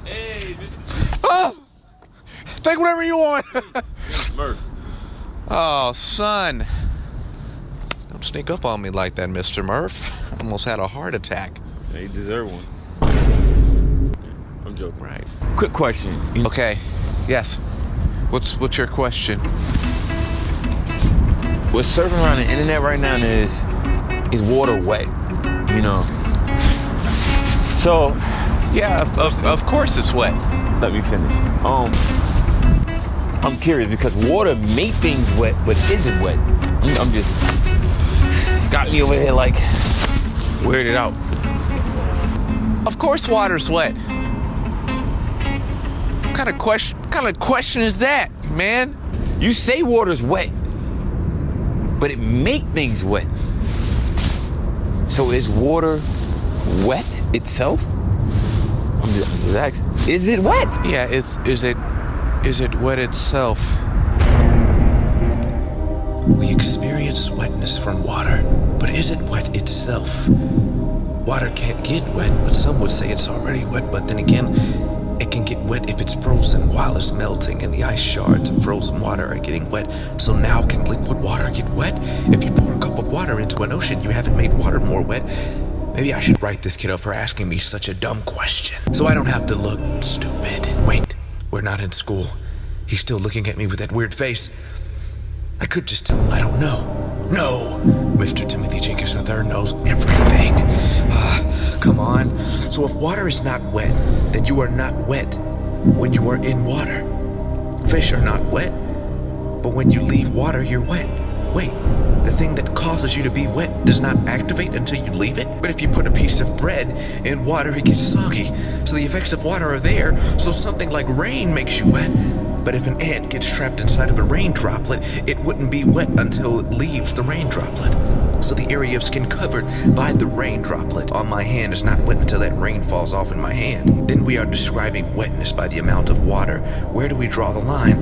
Hey, Mr. Oh! Take whatever you want. Murph. Oh, son. Don't sneak up on me like that, Mr. Murph. I almost had a heart attack. Hey, you deserve one. I'm joking. Right. Quick question. Okay. Yes. What's your question? What's surfing around the internet right now is water wet, you know? So, Yeah, of course it's wet. let me finish. I'm curious because water make things wet, but is it wet? I'm just got me over here like weirded out. Of course water's wet. What kind of question is that, man? You say water's wet, but it make things wet. So is water wet itself? I'm just asking. Is it wet? Yeah, is it wet itself? We experience wetness from water, but is it wet itself? Water can't get wet, but some would say it's already wet, but then again, it can get wet if it's frozen while it's melting and the ice shards of frozen water are getting wet. So now can liquid water get wet? If you pour a cup of water into an ocean, you haven't made water more wet. Maybe I should write this kid up for asking me such a dumb question, so I don't have to look stupid. Wait, we're not in school. He's still looking at me with that weird face. I could just tell him I don't know. No! Mr. Timothy Jenkins III knows everything. Come on. So if water is not wet, then you are not wet when you are in water. Fish are not wet, but when you leave water, you're wet. Wait, the thing that causes you to be wet does not activate until you leave it? But if you put a piece of bread in water, it gets soggy. So the effects of water are there, so something like rain makes you wet. But if an ant gets trapped inside of a rain droplet, it wouldn't be wet until it leaves the rain droplet. So the area of skin covered by the rain droplet on my hand is not wet until that rain falls off in my hand. Then we are describing wetness by the amount of water. Where do we draw the line?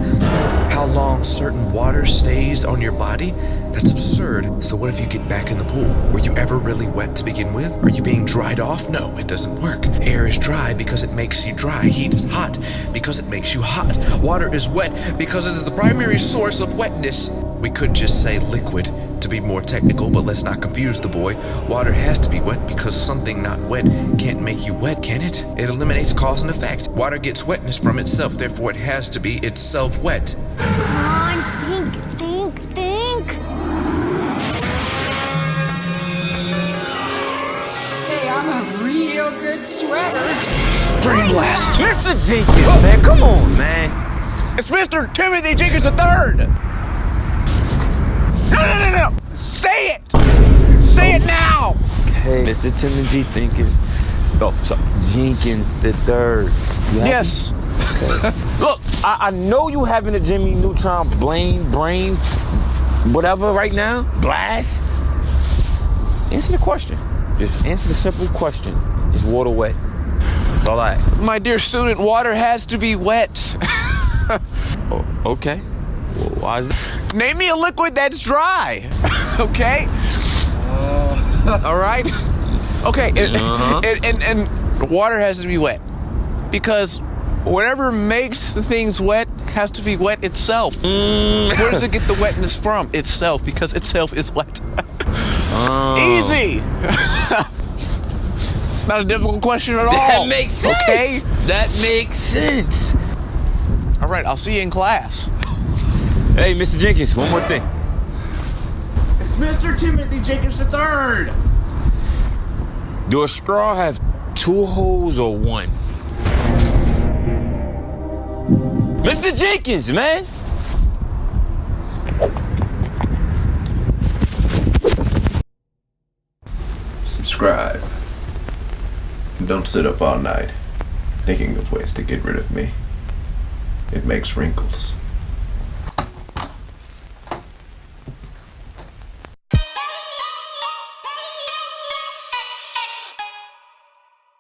How long certain water stays on your body? That's absurd. So what if you get back in the pool? Were you ever really wet to begin with? Are you being dried off? No, it doesn't work. Air is dry because it makes you dry. Heat is hot because it makes you hot. Water is wet because it is the primary source of wetness. We could just say liquid to be more technical, but let's not confuse the boy. Water has to be wet because something not wet can't make you wet, can it? It eliminates cause and effect. Water gets wetness from itself, therefore it has to be itself wet. Come on, think. Hey, I'm a real good swimmer. Dream blast. Mr. Jenkins, man, come on, man. It's Mr. Timothy Jenkins III. No. Say it. Say it now. Hey, Mr. Timothy Jenkins. Oh, so Jenkins the third. You happy? Yes. Okay. Look, I know you having a Jimmy Neutron brain, whatever right now. Blast. Answer the question. Just answer the simple question. Is water wet? That's all I. My dear student, water has to be wet. Oh, okay. Well, why is that? Name me a liquid that's dry. Okay? All right? Okay, and water has to be wet. Because whatever makes the things wet has to be wet itself. Where does it get the wetness from? Itself, because itself is wet. Easy! Not a difficult question at all. That makes sense. Okay? That makes sense. All right, I'll see you in class. Hey, Mr. Jenkins, one more thing. It's Mr. Timothy Jenkins III. Do a straw have 2 holes or 1? Mr. Jenkins, man. Subscribe. And don't sit up all night thinking of ways to get rid of me. It makes wrinkles.